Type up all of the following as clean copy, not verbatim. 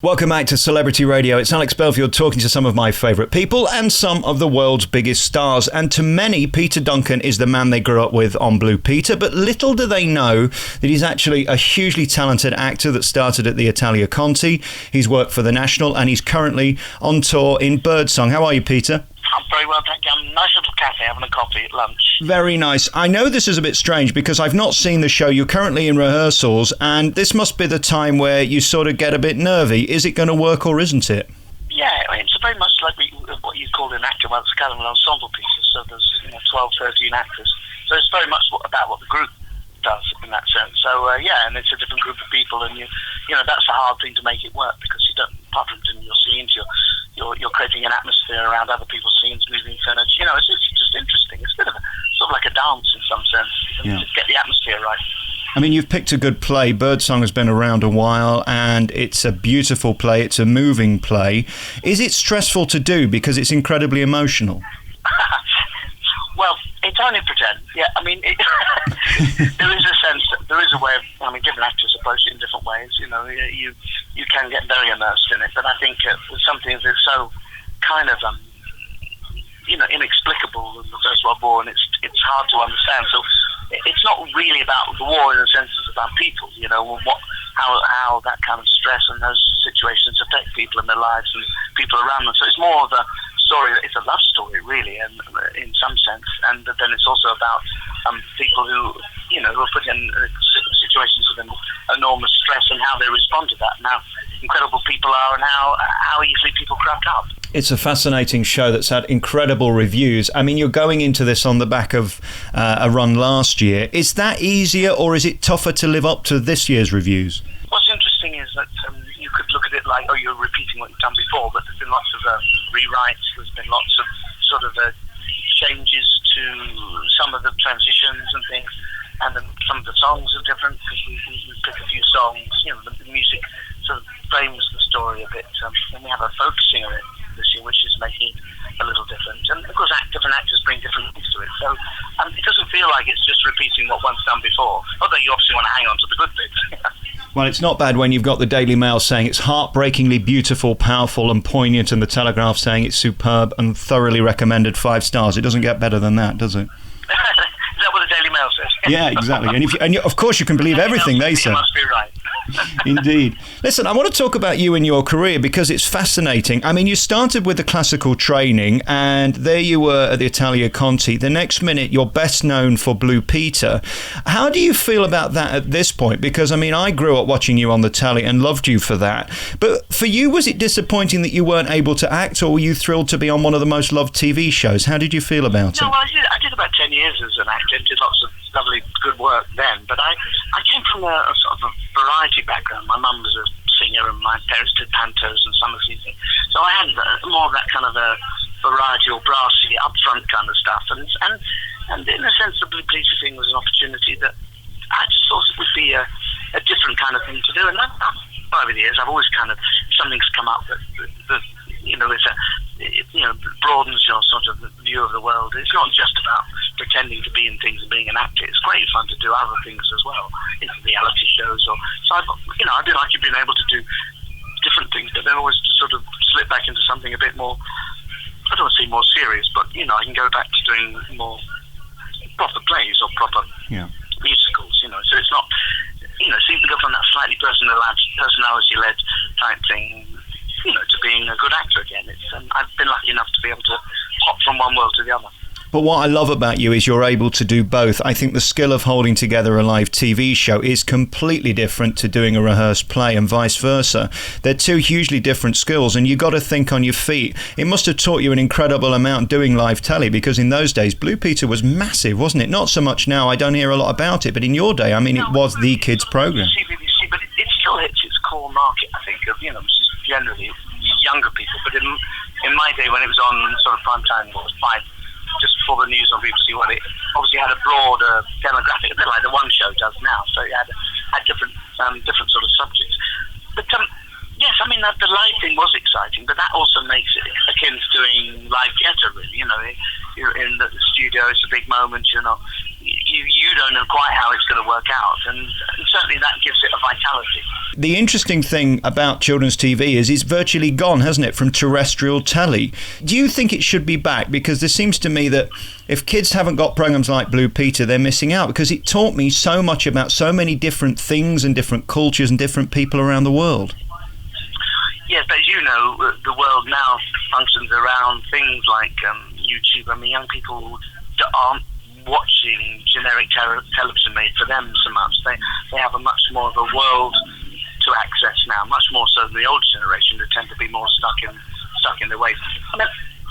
Welcome back to Celebrity Radio. It's Alex Belfield talking to some of my favourite people and some of the world's biggest stars. And to many, Peter Duncan is the man they grew up with on Blue Peter. But little do they know that he's actually a hugely talented actor that started at the Italia Conti. He's worked for the National and he's currently on tour in Birdsong. How are you, Peter? I'm very well, thank you. I'm in a nice little cafe having a coffee at lunch. Very nice. I know this is a bit strange because I've not seen the show. You're currently in rehearsals, and this must be the time where you sort of get a bit nervy. Is it going to work or isn't it? Yeah, I mean, it's very much like what you call an actor. Well, it's kind of an ensemble piece, so there's 12, 13 actors. So it's very much about what the group does in that sense. So, and it's a different group of people, and you know, that's the hard thing to make it work because you don't, apart from doing your scenes, you're creating an atmosphere around other people's scenes, moving furniture. You know, it's just interesting. It's a bit of sort of like a dance in some sense, to get the atmosphere right. I mean, you've picked a good play. Birdsong has been around a while, and it's a beautiful play. It's a moving play. Is it stressful to do because it's incredibly emotional? Well, it's only pretend. Yeah, I mean, there is a sense, there is a way of, I mean, different actors approach it in different ways. You know, you can get very immersed in it, but I think with something that's so kind of, inexplicable in the First World War, and it's hard to understand. So it's not really about the war in the sense it's about people. You know, how that kind of stress and those situations affect people in their lives and people around them. So it's more of a story. It's a love story, really, and in some sense. And then it's also about people who are put in situations of enormous stress and how they respond to that, and how incredible people are, and how easily people crack up. It's a fascinating show that's had incredible reviews. I mean, you're going into this on the back of a run last year. Is that easier, or is it tougher to live up to this year's reviews? What's interesting is that you could look at it like, you're repeating what you've done before, but there's been lots of rewrites, there's been lots of sort of changes to some of the transitions and things, and then some of the songs are different because we pick a few songs, the music sort of frames the story a bit, and we have a folk singer this year, which is making it a little different. And of course, different actors bring different things to it, so it doesn't feel like it's just repeating what one's done before, although you obviously want to hang on to the good bits. Well, it's not bad when you've got the Daily Mail saying it's heartbreakingly beautiful, powerful and poignant, and the Telegraph saying it's superb and thoroughly recommended 5 stars. It doesn't get better than that, does it? Is that what the Daily Mail says? Yeah, exactly. And of course you can believe everything they say. You must be right. Indeed. Listen, I want to talk about you and your career because it's fascinating. I mean, you started with the classical training and there you were at the Italia Conti. The next minute, you're best known for Blue Peter. How do you feel about that at this point? Because, I mean, I grew up watching you on the telly and loved you for that. But for you, was it disappointing that you weren't able to act, or were you thrilled to be on one of the most loved TV shows? How did you feel about it? No, well, I did about 10 years as an actor, did lots of lovely, good work then. But I came from a sort of a variety background. My mum was a singer and my parents did pantos and summer season. So I had more of that kind of a variety or brassy, upfront kind of stuff. And in a sense, the Blue Peter thing was an opportunity that I just thought it would be a different kind of thing to do. And over the years, I've always kind of, something's come up that broadens your sort of view of the world. It's not just about pretending to be in things and being an actor. It's great fun to do other things as well, reality shows. I'd be like you've been able to do different things, but then always sort of slip back into something a bit more, I don't want to say more serious, but, I can go back to doing more proper plays or proper musicals, So it's not, so you can go from that slightly personality-led type thing, to being a good actor again. I've been lucky enough to be able to hop from one world to the other. But what I love about you is you're able to do both. I think the skill of holding together a live TV show is completely different to doing a rehearsed play and vice versa. They're two hugely different skills and you've got to think on your feet. It must have taught you an incredible amount doing live telly because in those days Blue Peter was massive, wasn't it? Not so much now, I don't hear a lot about it, but in your day, I mean, it was the kids' programme. BBC, but it still hits its core market, I think, of, which is generally younger people. But in my day when it was on sort of prime time, what was 5, just before the news on BBC One, it obviously had a broader demographic, a bit like the One Show does now. So it had different sort of subjects. But yes, I mean the live thing was exciting, but that also makes it akin to doing live theatre. Really, you're in the studio. It's a big moment. You you don't know quite how it's going to work out, and certainly that gives it a vitality. The interesting thing about children's TV is it's virtually gone, hasn't it, from terrestrial telly. Do you think it should be back? Because there seems to me that if kids haven't got programs like Blue Peter, they're missing out, because it taught me so much about so many different things and different cultures and different people around the world. Yes, but as you know, the world now functions around things like YouTube. I mean, young people aren't watching generic television made for them so much. They have a much more of a world to access now, much more so than the older generation, who tend to be more stuck in their ways. I mean,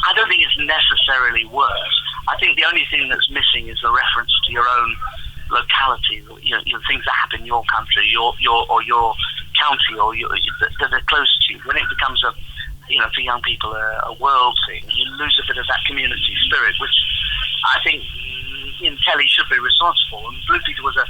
I don't think it's necessarily worse. I think the only thing that's missing is the reference to your own locality, things that happen in your country, your county, or that are close to you. When it becomes for young people, a world thing, you lose a bit of that community spirit, which I think in telly should be resourceful. And Blue Peter was a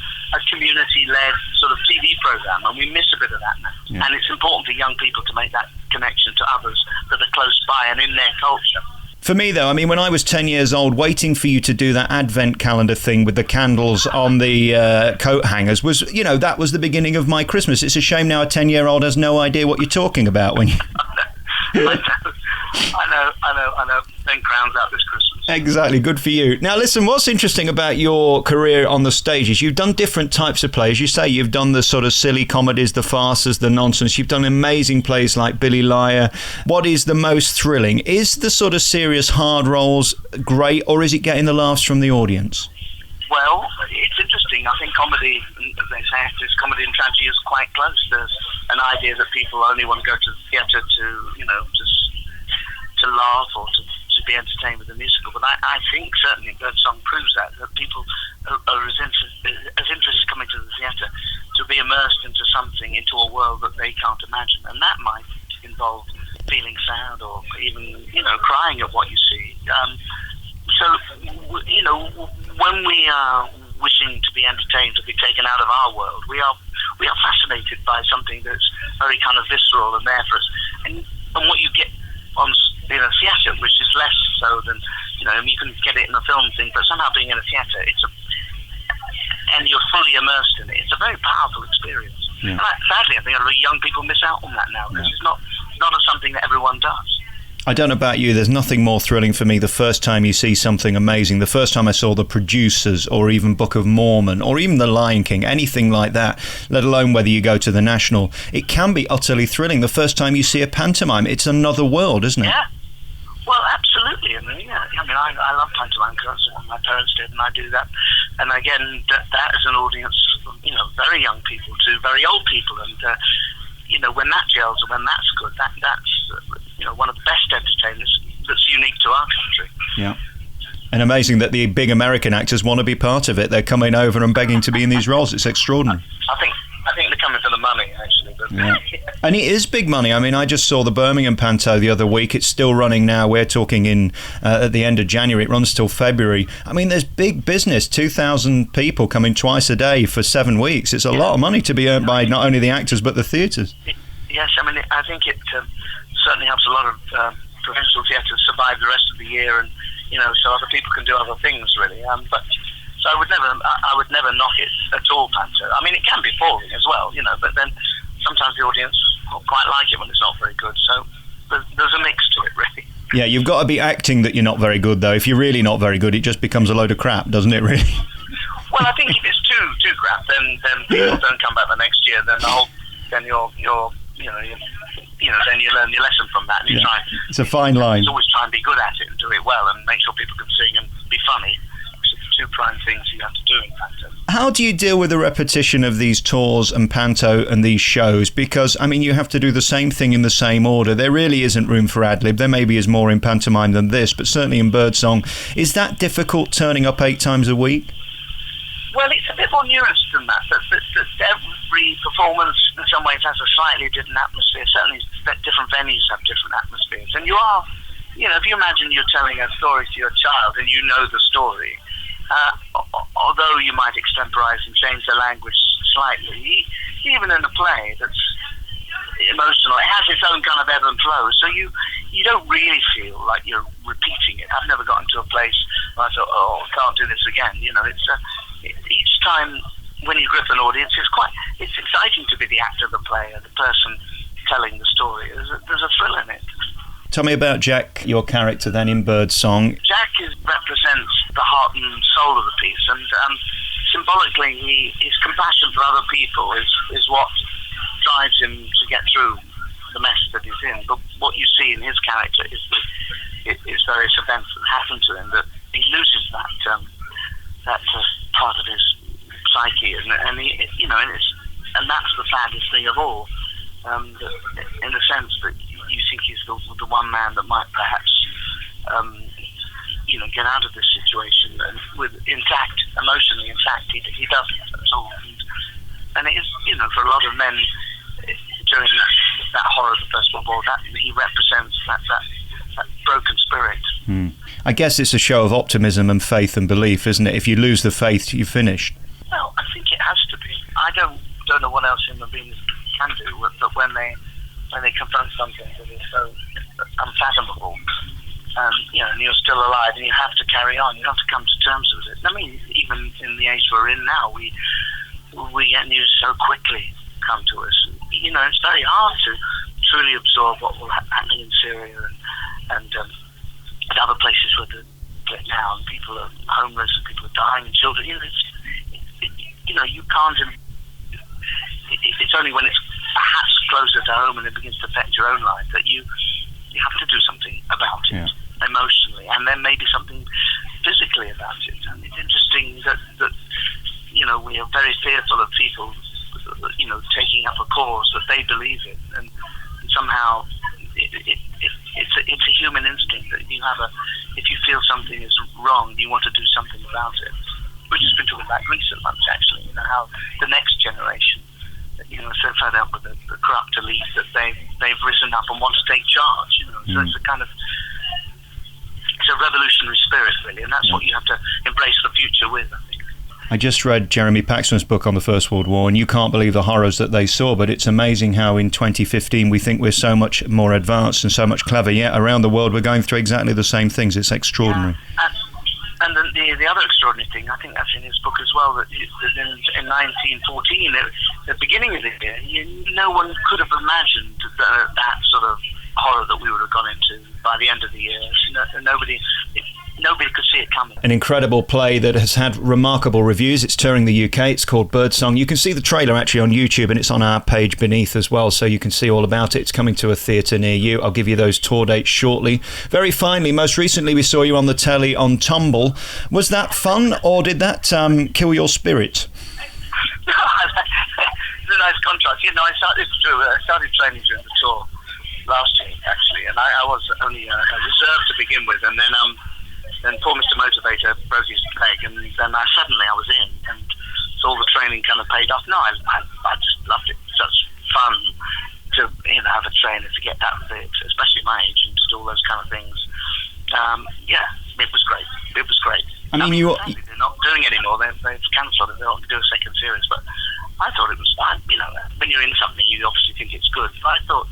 community-led sort of TV program, and we miss a bit of that now. Yeah. And it's important for young people to make that connection to others that are close by and in their culture. For me, though, I mean, when I was 10 years old, waiting for you to do that advent calendar thing with the candles on the coat hangers was, that was the beginning of my Christmas. It's a shame now a 10-year-old has no idea what you're talking about when you... I know. Then crowns out this Christmas. Exactly. Good for you. Now, listen, what's interesting about your career on the stage is you've done different types of plays. You say you've done the sort of silly comedies, the farces, the nonsense. You've done amazing plays like Billy Liar. What is the most thrilling? Is the sort of serious hard roles great, or is it getting the laughs from the audience? Well, it's interesting. I think comedy, as they say, comedy and tragedy is quite close. There's an idea that people only want to go to the theatre to laugh or to be entertained with a musical. But I think certainly Birdsong proves that people are as interested coming to the theatre to be immersed into something, into a world that they can't imagine. And that might involve feeling sad or even, crying at what you see. When we are wishing to be entertained, to be taken out of our world, we are fascinated by something that's very kind of visceral and there for us. And what you get on theatre, which is less so than, you can get it in a film thing, but somehow being in a theatre, and you're fully immersed in it. It's a very powerful experience. Yeah. And sadly, I think a lot of young people miss out on that now, because it's not something that everyone does. I don't know about you, there's nothing more thrilling for me the first time you see something amazing. The first time I saw The Producers, or even Book of Mormon, or even The Lion King, anything like that, let alone whether you go to the National, it can be utterly thrilling. The first time you see a pantomime, it's another world, isn't it? Yeah. Well, absolutely. I love pantomime because that's what my parents did, and I do that. And again, that is an audience, very young people to very old people, and when that gels and when that's good, that's one of the best entertainers that's unique to our country. Yeah. And amazing that the big American actors want to be part of it. They're coming over and begging to be in these roles. It's extraordinary. I think they're coming for the money, actually. But yeah. And it is big money. I mean, I just saw the Birmingham Panto the other week. It's still running now. We're talking at the end of January. It runs till February. I mean, there's big business. 2,000 people coming twice a day for 7 weeks. It's a lot of money to be earned by not only the actors but the theatres. Yes, I think it certainly helps a lot of provincial theatres survive the rest of the year, and so other people can do other things, really. So I would never knock it at all, panto. I mean, it can be boring as well, but then sometimes the audience quite like it when it's not very good. So there's a mix to it, really. Yeah, you've got to be acting that you're not very good, though. If you're really not very good, it just becomes a load of crap, doesn't it, really? Well, I think if it's too crap, then people don't come back the next year. Then then you learn your lesson from that. And you try. It's a fine line. Always try and be good at it and do it well, and make sure people can sing and be funny. It's the two prime things you have to do in panto. How do you deal with the repetition of these tours and panto and these shows? Because, you have to do the same thing in the same order. There really isn't room for ad-lib. There maybe is more in pantomime than this, but certainly in Birdsong. Is that difficult, turning up 8 times a week? Well, it's a bit more nuanced than that. Every performance, in some ways, has a slightly different atmosphere. Certainly, different venues have different atmospheres. And you are, if you imagine you're telling a story to your child and you know the story, although you might extemporize and change the language slightly, even in a play that's emotional, it has its own kind of ebb and flow. So you don't really feel like you're repeating it. I've never gotten to a place where I thought, I can't do this again. time when you grip an audience, it's exciting to be the actor, the player, the person telling the story. There's a thrill in it. Tell me about Jack, your character then in Birdsong. Jack represents the heart and soul of the piece, and symbolically, his compassion for other people is what drives him to get through the mess that he's in. But what you see in his character is various events that happen to him that he loses that part of his psyche, and that's the saddest thing of all. In the sense that you think he's the one man that might perhaps get out of this situation and with emotionally intact. He doesn't at all, and it is for a lot of men during that horror of the First World War, that he represents that broken spirit. I guess it's a show of optimism and faith and belief, isn't it? If you lose the faith, you're finished. Well, I think it has to be. I don't know what else human beings can do, but when they confront something that is so unfathomable, and you're still alive, and you have to carry on. You have to come to terms with it. I mean, even in the age we're in now, we get news so quickly come to us. It's very hard to truly absorb what will happening in Syria and other places where now, and people are homeless and people are dying and children. You can't. It's only when it's perhaps closer to home and it begins to affect your own life that you have to do something about it, emotionally, and then maybe something physically about it. And it's interesting that we are very fearful of people, taking up a cause that they believe in, and somehow it's a human instinct that if you feel something is wrong, you want to do something about it. Which has been talking about recent months, actually. How the next generation, are so fed up with the corrupt elite that they've risen up and want to take charge. So it's a revolutionary spirit, really, and that's what you have to embrace the future with, I think. I just read Jeremy Paxman's book on the First World War, and you can't believe the horrors that they saw, but it's amazing how in 2015 we think we're so much more advanced and so much clever, yet around the world we're going through exactly the same things. It's extraordinary. Yeah. And the other extraordinary thing, I think that's in his book as well, that in 1914, at the beginning of the year, no one could have imagined that sort of horror that we would have gone into by the end of the year. Nobody could see it coming. An incredible play that has had remarkable reviews. It's touring the UK. It's called Birdsong. You can see the trailer actually on YouTube, and it's on our page beneath as well, so you can see all about it. It's coming to a theatre near you. I'll give you those tour dates shortly. Very finally, most recently we saw you on the telly on Tumble. Was that fun, or did that kill your spirit? No, it's a nice contrast. I started training during the tour last year, actually, and I was only a reserve to begin with, and then poor Mr. Motivator broke his leg, and then I was in, and so all the training kind of paid off. No, I just loved it. Such fun to have a trainer to get that fit, especially at my age, and to do all those kind of things. It was great. It was great. I mean, they're not doing it anymore. They've cancelled it. They'll do a second series, but I thought it was fine. When you're in something, you obviously think it's good. But I thought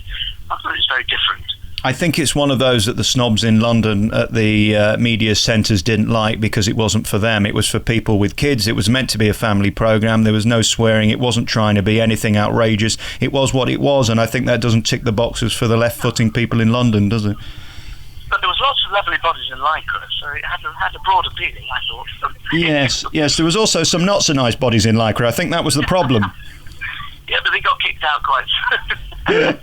it was very different. I think it's one of those that the snobs in London at the media centres didn't like because it wasn't for them. It was for people with kids. It was meant to be a family programme. There was no swearing. It wasn't trying to be anything outrageous. It was what it was, and I think that doesn't tick the boxes for the left-footing people in London, does it? But there was lots of lovely bodies in lycra, so it had a broad appeal, I thought. Yes. There was also some not so nice bodies in lycra. I think that was the problem. Yeah, but they got kicked out quite soon.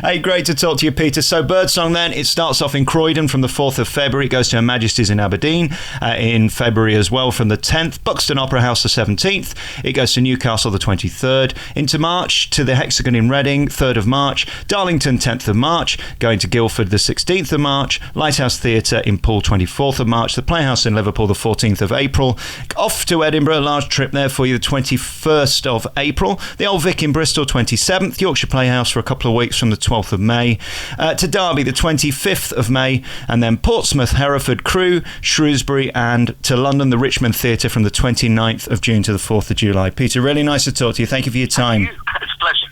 Hey, great to talk to you, Peter. So Birdsong then, it starts off in Croydon from the 4th of February. It goes to Her Majesty's in Aberdeen in February as well from the 10th. Buxton Opera House the 17th. It goes to Newcastle the 23rd. Into March to the Hexagon in Reading, 3rd of March. Darlington, 10th of March. Going to Guildford the 16th of March. Lighthouse Theatre in Poole, 24th of March. The Playhouse in Liverpool the 14th of April. Off to Edinburgh, a large trip there for you the 21st of April. The Old Vic in Bristol, 27th. Yorkshire Playhouse for a couple of weeks from the 12th of May. To Derby the 25th of May, and then Portsmouth, Hereford, Crewe, Shrewsbury, and to London, the Richmond Theatre from the 29th of June to the 4th of July. Peter, really nice to talk to you. Thank you for your time. Thank you. It's a pleasure.